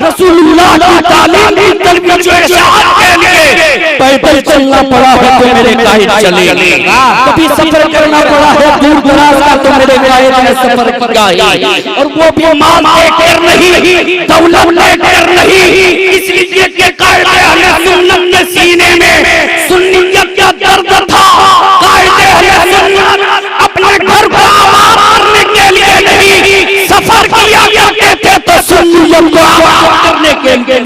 रसूलुल्लाह की तालीम की तरबियत जो इरशाद के लिए पैदल चलना पड़ा है तो मेरे कायद चले, कभी सफर करना पड़ा है दूर दराज का तो मेरे कायद ने सफर किया है, और वो भी माल देकर नहीं, दौलत देकर नहीं, इसलिए के कायद अहले सुन्नत के सीने में सुन्नियत का दर्द था। कायद अहले सुन्नत अपने घर को आबाद करने के लिए नहीं, सफर किया करते थे तो सुन्नियत को आबाद करने के लिए।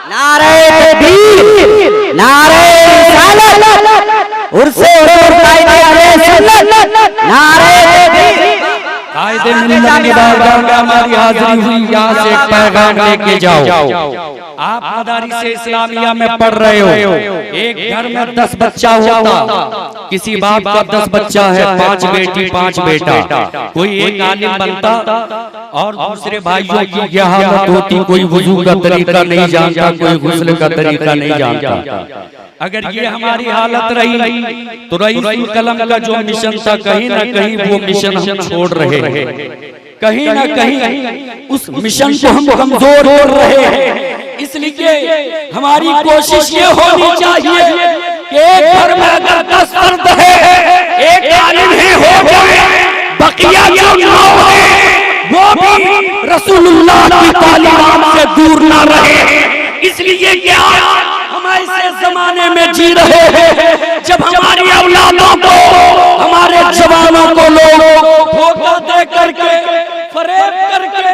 नारे तकबीर, नारे रिसालत, उर्से और कायदे अहले सुन्नत, नारे तकबीर। कायदे मिल्लत की बारगाह में हमारी हाजिरी हुई, यहाँ से एक पैगाम लेके जाओ। आप मदारिस इस्लामिया में पढ़ रहे हो, एक घर में 10 बच्चा होता, किसी बाप का 10 बच्चा है, 5 बेटी 5 बेटा, कोई एक आलिम बनता और दूसरे भाइयों की यह हालत होती, कोई वुजू का तरीका नहीं जानता, कोई गुस्ल का तरीका नहीं जानता। अगर ये हमारी हालत रही तो रईसुल कलम का जो मिशन था कहीं ना कहीं वो मिशन हम छोड़ रहे हैं, कहीं ना कहीं उस मिशन को हम कमजोर कर रहे हैं। इसलिए हमारी कोशिश ये होनी चाहिए कि एक घर में अगर 10 फर्द है, एक आलिम ही हो जाए, बकिया जो लोग हैं वो भी रसूलुल्लाह की तालीम से दूर ना रहे। इसलिए क्या हम ऐसे जमाने में जी रहे हैं जब हमारी औलादों को, हमारे जवानों को लोग धोखा दे करके, फरेब करके,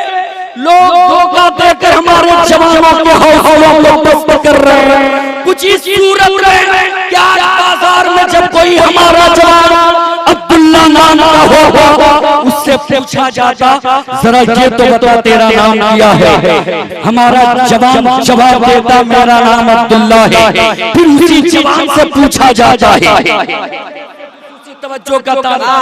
लोग धोखा देकर हमारे जवानों के हौसलों को पस्त कर रहे हैं। कुछ इस सूरत में क्या बाजार में जब कोई हमारा जवान अब्दुल्ला नाम का होगा, उससे पूछा जाता जरा ये तो बता तेरा नाम क्या है, हमारा जवान जवाब देता मेरा नाम अब्दुल्ला है। फिर उसी जवान से पूछा जाता है, तवज्जो का ताला,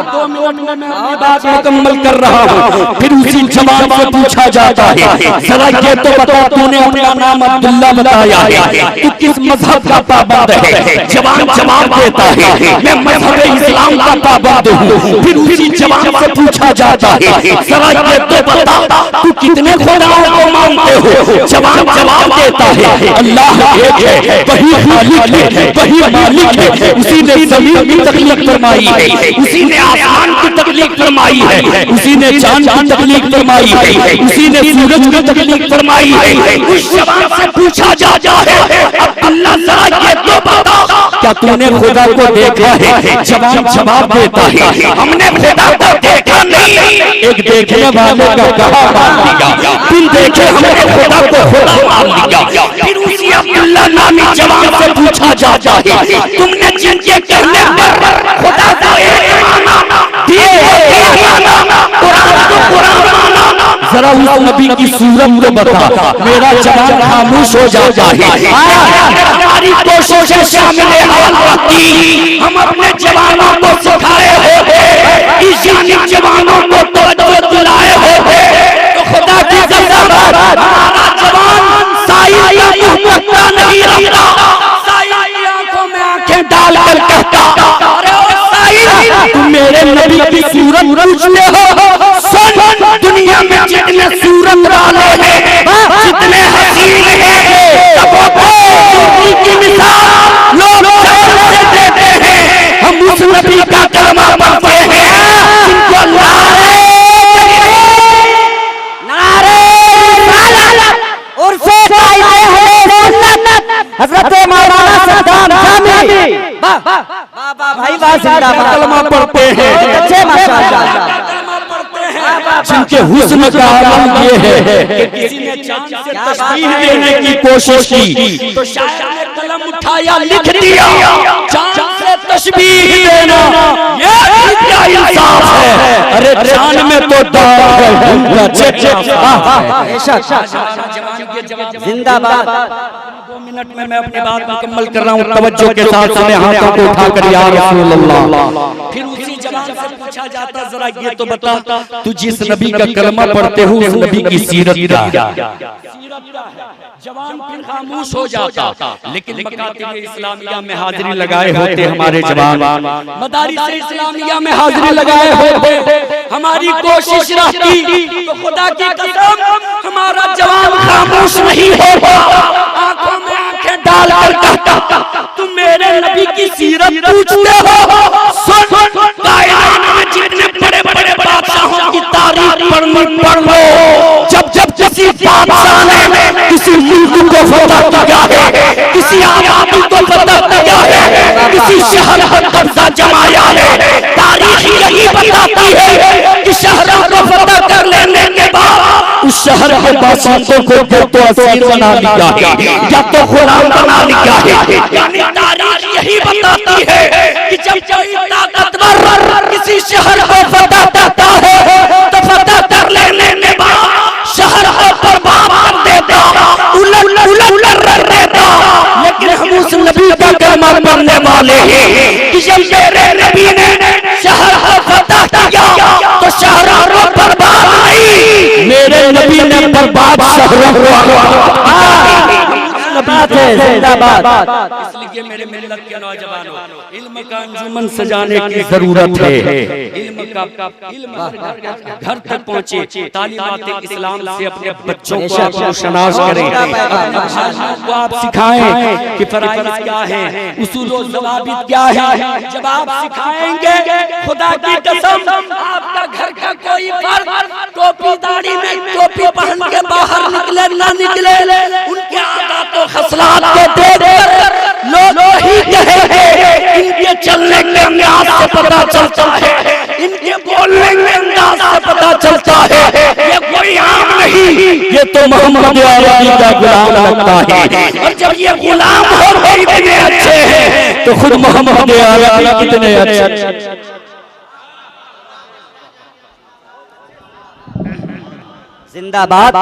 2 मिनट में मैं अपनी बात मुकम्मल कर रहा हूँ। फिर उसी जवान से पूछा जाता है जरा ये तो बता तूने अपना नाम अब्दुल्ला बताया है, तू किस मजहब का पाबंद है? जवान जवाब देता है मैं मजहब इस्लाम का पाबंद हूँ। फिर उसी जवान से पूछा जाता है जरा ये तो बता तू कितने खुदाओं को मानते हो? जवान जवाब देता है अल्लाह एक है, वही खालिक है, वही मालिक है, उसी ने जमीन की तकलीफ फरमाई है, उसी ने आसमान की तकलीफ फरमाई है, उसी ने चांद की तकलीफ फरमाई है, उसी ने सूरज की तकलीफ फरमाई है। उस जवान से पूछा जाता है अब्दुल्ला जरा ये तो बता क्या तूने खुदा को देखा है? जवान जवाब देता है हमने खुदा को देखा नहीं, एक देखने वाले का कहा मान लिया, बिन देखे हमने खुदा को खुदा मान लिया। फिर उसी अब्दुल्ला नामी जवान से पूछा जाता है तुमने जिनके कहने पर खुदा को एक माना, दिए माना, कुरान को कुरान माना, जरा उस नबी की सूरत को बता। मेरा जवान खामोश हो जाता है। हमारी कोशिशें शामिल रहती, हम अपने जवानों को सिखाए होते, ईशानी जवानों को तवज्जो दिलाए होते तो खुदा की कसम हमारा जवान साई या मुहब्बत नहीं रखता, साई की आंखों में आंखें डालकर कहता तुम मेरे नबी की सूरत पूछते हो? सुन, दुनिया में जितने सूरत वाले हैं, जितने हसीन हैं, सबको की मिसाल लोग से देते हैं। हम उस नबी का कलमा पढ़ते हैं जिनको नारे उर्से कायदे अहले सुन्नत हजरत मौलाना सद्दाम जामी बाबा भाई जिंदाबाद कलमा पढ़ते हैं, अच्छे माशाअल्लाह, जिनके हुस्न का आलम ये है कि किसी ने चांद से तशबीह देने की कोशिश की तो शायर ने कलम उठाया लिख दिया चांद से तशबीह देना ये क्या इंसाफ है? अरे चांद में तो दाग है, जिंदाबाद। 2 मिनट में मैं अपनी बात मुकम्मल कर रहा हूँ, तवज्जो के साथ सुने, हाथों को उठाकर या रसूल अल्लाह। फिर उसी जवान से पूछा जाता जरा ये तो बता तू जिस नबी का कलमा पढ़ते हो उस नबी की सीरत क्या है? जवान फिर खामोश हो जाता, लेकिन मकातिब इस्लामिया में हाजिरी लगाए होते हमारे जवान, मदारिस इस्लामिया में हाजिरी लगाए होते, हमारी कोशिश रहती तो खुदा की कसम हमारा जवान खामोश नहीं होता, आंखों में आंखें डाल कर कहता तुम मेरे नबी की सीरत पूछते हो, सुन कायनात में जितने बड़े बड़े बादशाहों की तारीफ पढ़नी पढ़ लो, जब जब किसी बादशाह ने किसी मुल्क को फतह किया है, किसी आबादी को फतह किया है, किसी शहर पर कब्जा जमाया है, तारीख यही बताती है कि शहरों को फतह कर लेने के बाद उस शहर के बाशिंदों को या तो असीर बना लिया है या तो गुलाम बना लिया है। यानी तारीख यही बताती है कि जब कोई ताकतवर किसी शहर को फतह करता है तो फतह कर लेने के बाद शहर को बर्बाद कर देता, उलट देता। लेकिन हम उस नबी का कलमा पढ़ने वाले हैं कि जब मेरे नबी ने शहर को फतह किया तो शहरों को बर्बाद नहीं, मेरे नबी ने बर्बाद शहरों को जिंदाबाद। इसलिए मेरे मिल्लत के नौजवानों, इल्म का अंजुमन सजाने की जरूरत है। इल्म घर तक पहुँचे, तालीमात इस्लाम से अपने बच्चों को आप रोशनास करें, को आप सिखाएं कि फराइज़ क्या है, उसूल व ज़वाबित क्या है। जब आप सिखाएंगे खुदा की कसम आपका घर का कोई फर्द टोपी दाढ़ी में टोपी पहन के बाहर निकले ना निकले, उनके आदत और खसलात को देखकर लोग ही कहेंगे इनके चलने के अंदाज से पता चलता है, इनके बोलने के अंदाज से पता चलता है ये कोई आम नहीं, ये तो मोहम्मद अरबी का गुलाम लगता है। और जब ये गुलाम हो गए इतने अच्छे हैं तो खुद मोहम्मद अरबी कितने अच्छे। जिंदाबाद।